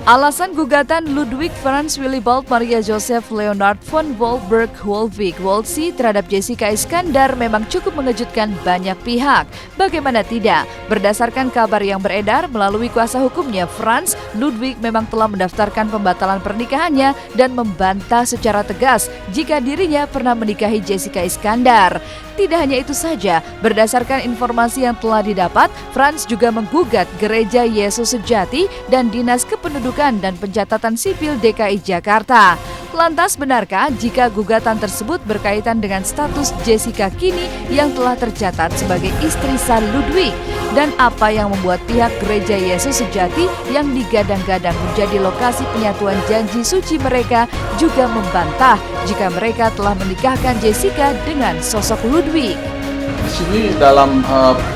Alasan gugatan Ludwig Franz Willibald Maria Joseph Leonard von Wolfgang-Wolfig-Wolzi terhadap Jessica Iskandar memang cukup mengejutkan banyak pihak. Bagaimana tidak? Berdasarkan kabar yang beredar melalui kuasa hukumnya, Franz, Ludwig memang telah mendaftarkan pembatalan pernikahannya dan membantah secara tegas jika dirinya pernah menikahi Jessica Iskandar. Tidak hanya itu saja, berdasarkan informasi yang telah didapat, Franz juga menggugat Gereja Yesus Sejati dan Dinas Kependudukan dan Pencatatan Sipil DKI Jakarta. Lantas benarkah jika gugatan tersebut berkaitan dengan status Jessica kini yang telah tercatat sebagai istri sah Ludwig? Dan apa yang membuat pihak Gereja Yesus Sejati yang digadang-gadang menjadi lokasi penyatuan janji suci mereka juga membantah jika mereka telah menikahkan Jessica dengan sosok Ludwig? Di sini dalam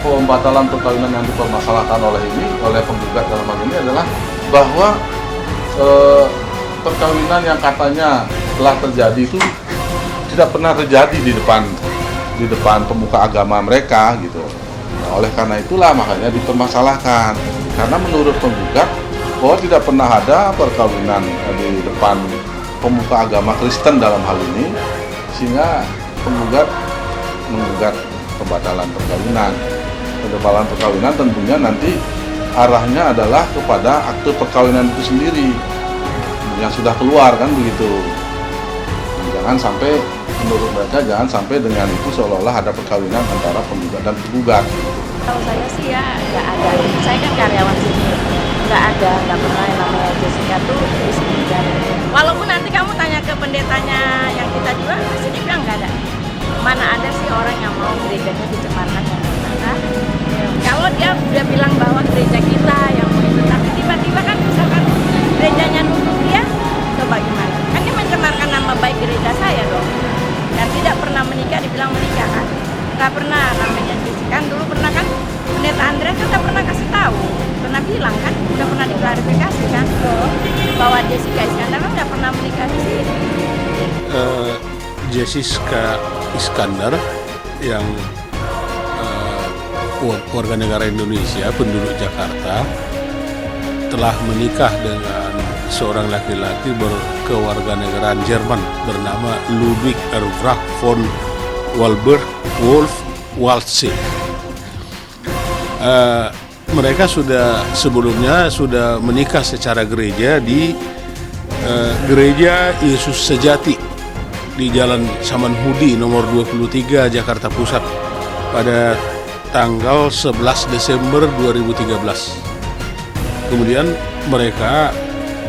pembatalan perkawinan yang dipermasalahkan oleh penggugat dalam hal ini adalah bahwa perkawinan yang katanya telah terjadi itu tidak pernah terjadi di depan pemuka agama mereka gitu. Nah, oleh karena itulah makanya dipermasalahkan, karena menurut penggugat bahwa tidak pernah ada perkawinan di depan pemuka agama Kristen dalam hal ini, sehingga penggugat menggugat pembatalan perkawinan. Pembatalan perkawinan tentunya nanti arahnya adalah kepada akte perkawinan itu sendiri yang sudah keluar, kan begitu. Jangan sampai, menurut mereka jangan sampai dengan itu seolah-olah ada perkawinan antara penggugat dan penggugat. Kalau saya sih ya nggak ada. Saya kan karyawan sini, nggak pernah yang namanya Jessica tuh di sini. Walaupun nanti kamu tanya ke pendetanya yang kita juga, pasti dia bilang nggak ada. Mana ada sih orang yang mau gerejanya dicemarkan yang mana? Kalau dia udah bilang bahwa gereja kita yang mau itu, tapi tiba-tiba kan misalkan gerejanya nuduh dia, coba gimana? Kan dia mencemarkan nama baik gereja saya dong. Dan tidak pernah menikah dibilang menikah kan? Nggak pernah namanya Jessica. Kan dulu pernah kan pendeta Andreas kan udah pernah kasih tahu, pernah bilang kan, udah pernah diklarifikasi kan bahwa Jessica Iskandar kan udah pernah menikah di sini. Jessica Iskandar yang warga negara Indonesia, penduduk Jakarta, telah menikah dengan seorang laki-laki berkewarganegaraan Jerman bernama Ludwig Erwach von Wolfgang-Wolfig. Mereka sebelumnya sudah menikah secara gereja di Gereja Yesus Sejati di Jalan Samanhudi nomor 23 Jakarta Pusat pada tanggal 11 Desember 2013. Kemudian mereka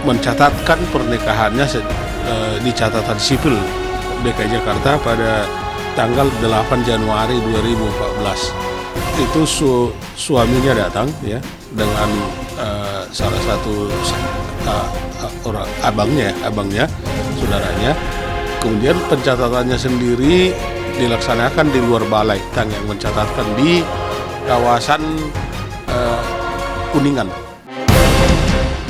mencatatkan pernikahannya di catatan sipil DKI Jakarta pada tanggal 8 Januari 2014. Itu suaminya datang ya dengan salah satu orang abangnya, saudaranya. Kemudian pencatatannya sendiri dilaksanakan di luar balai yang mencatatkan di kawasan Kuningan.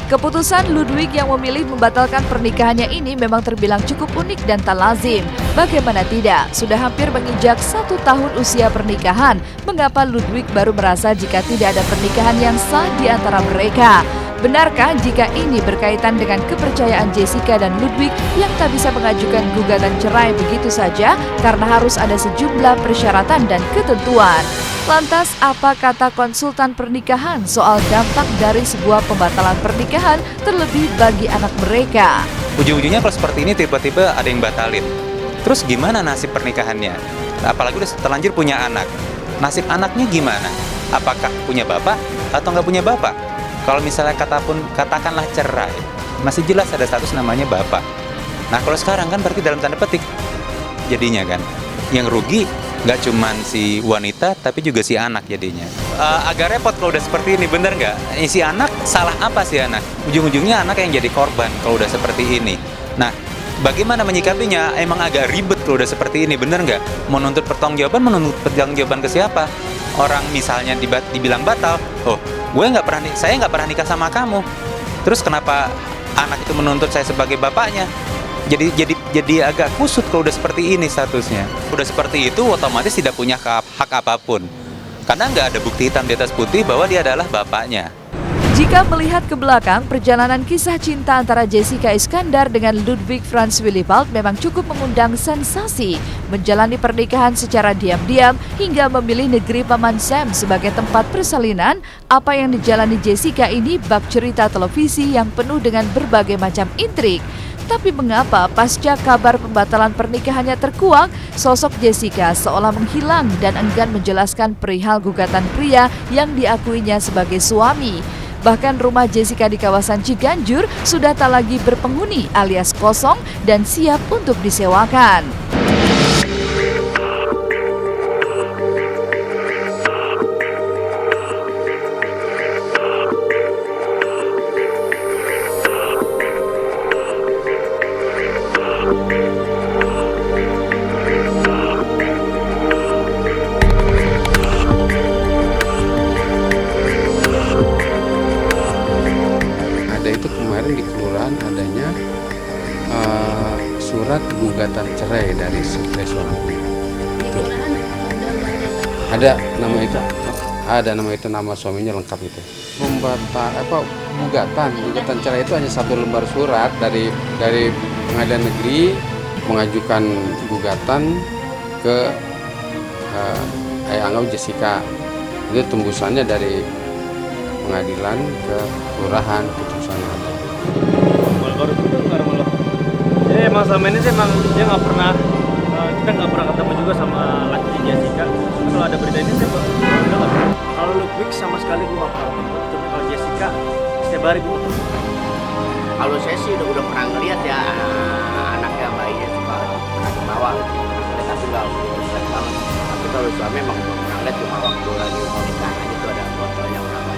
Keputusan Ludwig yang memilih membatalkan pernikahannya ini memang terbilang cukup unik dan tak lazim. Bagaimana tidak, sudah hampir menginjak 1 tahun usia pernikahan. Mengapa Ludwig baru merasa jika tidak ada pernikahan yang sah di antara mereka? Benarkah jika ini berkaitan dengan kepercayaan Jessica dan Ludwig yang tak bisa mengajukan gugatan cerai begitu saja karena harus ada sejumlah persyaratan dan ketentuan? Lantas apa kata konsultan pernikahan soal dampak dari sebuah pembatalan pernikahan terlebih bagi anak mereka? Ujung-ujungnya kalau seperti ini tiba-tiba ada yang batalin. Terus gimana nasib pernikahannya? Apalagi udah terlanjur punya anak. Nasib anaknya gimana? Apakah punya bapak atau nggak punya bapak? Kalau misalnya katakanlah cerai, masih jelas ada status namanya bapak. Nah kalau sekarang kan berarti dalam tanda petik jadinya kan, yang rugi nggak cuman si wanita tapi juga si anak jadinya. Agak repot kalau udah seperti ini, bener nggak? Si anak salah apa sih anak? Ujung-ujungnya anak yang jadi korban kalau udah seperti ini. Nah bagaimana menyikapinya? Emang agak ribet kalau udah seperti ini, bener nggak? Menuntut pertanggungjawaban ke siapa? Orang misalnya dibilang batal, saya nggak pernah nikah sama kamu. Terus kenapa anak itu menuntut saya sebagai bapaknya? Jadi agak kusut kalau udah seperti ini statusnya. Udah seperti itu otomatis tidak punya hak apapun. Karena nggak ada bukti hitam di atas putih bahwa dia adalah bapaknya. Jika melihat ke belakang, perjalanan kisah cinta antara Jessica Iskandar dengan Ludwig Franz Willibald memang cukup mengundang sensasi. Menjalani pernikahan secara diam-diam hingga memilih negeri Paman Sam sebagai tempat persalinan, apa yang dijalani Jessica ini bak cerita televisi yang penuh dengan berbagai macam intrik. Tapi mengapa pasca kabar pembatalan pernikahannya terkuak, sosok Jessica seolah menghilang dan enggan menjelaskan perihal gugatan pria yang diakuinya sebagai suami. Bahkan rumah Jessica di kawasan Ciganjur sudah tak lagi berpenghuni alias kosong dan siap untuk disewakan. Kemarin di kelurahan adanya surat gugatan cerai dari suami. Ada nama itu, nama suaminya lengkap itu. Gugatan cerai itu hanya satu lembar surat dari pengadilan negeri mengajukan gugatan ke anggap Jessica. Itu tembusannya dari pengadilan ke kelurahan, putusannya ada. Baru itu nggak ada malah. Jadi emang selama ini sih emang dia nggak pernah, kita nggak pernah ketemu juga sama laki Jessica. Kalau ada berita ini sih udah nggak pernah. Kalau Ludwig sama sekali gue nggak pernah ketemu. Tapi kalau Jessica setiap hari gue ketemu. Kalau saya sih udah pernah ngeliat ya anaknya bayinya suka ketawa, tapi nggak sering banget. Tapi kalau suami emang pernah ngeliat cuma waktu lagi mau nikah aja tuh ada foto yang ramai.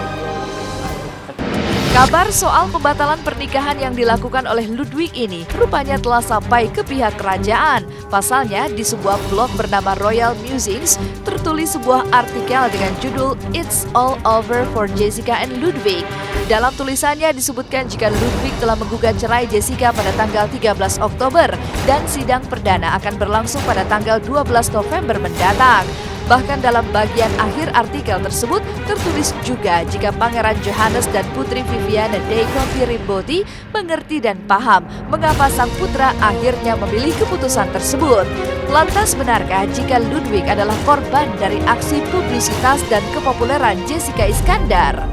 Kabar soal pembatalan pernikahan yang dilakukan oleh Ludwig ini rupanya telah sampai ke pihak kerajaan. Pasalnya, di sebuah blog bernama Royal Musings tertulis sebuah artikel dengan judul It's All Over for Jessica and Ludwig. Dalam tulisannya disebutkan jika Ludwig telah menggugat cerai Jessica pada tanggal 13 Oktober dan sidang perdana akan berlangsung pada tanggal 12 November mendatang. Bahkan dalam bagian akhir artikel tersebut tertulis juga jika Pangeran Johannes dan Putri Viviana Deiko Pirimboti mengerti dan paham mengapa sang putra akhirnya memilih keputusan tersebut. Lantas benarkah jika Ludwig adalah korban dari aksi publisitas dan kepopuleran Jessica Iskandar?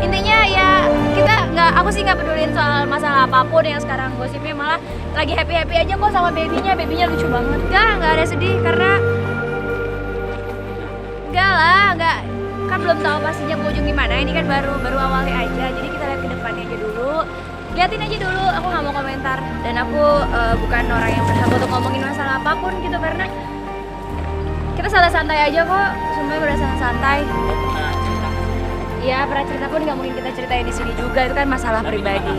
Intinya ya aku sih nggak pedulin soal masalah apapun yang sekarang gosipnya, malah lagi happy aja kok sama babynya lucu banget. Nggak ada sedih karena enggak, kan belum tahu pastinya ke ujung gimana. Ini kan baru awalnya aja, jadi kita lihat ke depannya aja dulu. Liatin aja dulu, aku nggak mau komentar. Dan aku bukan orang yang berhak untuk ngomongin masalah apapun gitu, karena kita salah santai aja kok, semuanya udah santai. Ya, pernah cerita pun nggak mungkin kita ceritain di sini juga, itu kan masalah pribadi.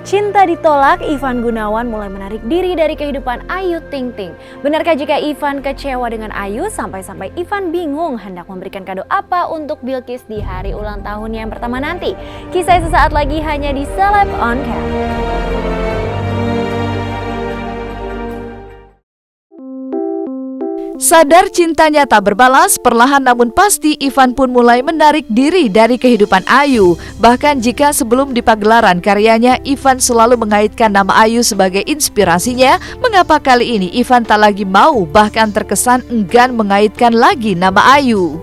Cinta ditolak, Ivan Gunawan mulai menarik diri dari kehidupan Ayu Ting Ting. Benarkah jika Ivan kecewa dengan Ayu sampai-sampai Ivan bingung hendak memberikan kado apa untuk Bilqis di hari ulang tahunnya yang pertama nanti? Kisah sesaat lagi hanya di Celeb On Cam. Sadar cintanya tak berbalas, perlahan namun pasti Ivan pun mulai menarik diri dari kehidupan Ayu. Bahkan jika sebelum di pagelaran karyanya, Ivan selalu mengaitkan nama Ayu sebagai inspirasinya, mengapa kali ini Ivan tak lagi mau bahkan terkesan enggan mengaitkan lagi nama Ayu?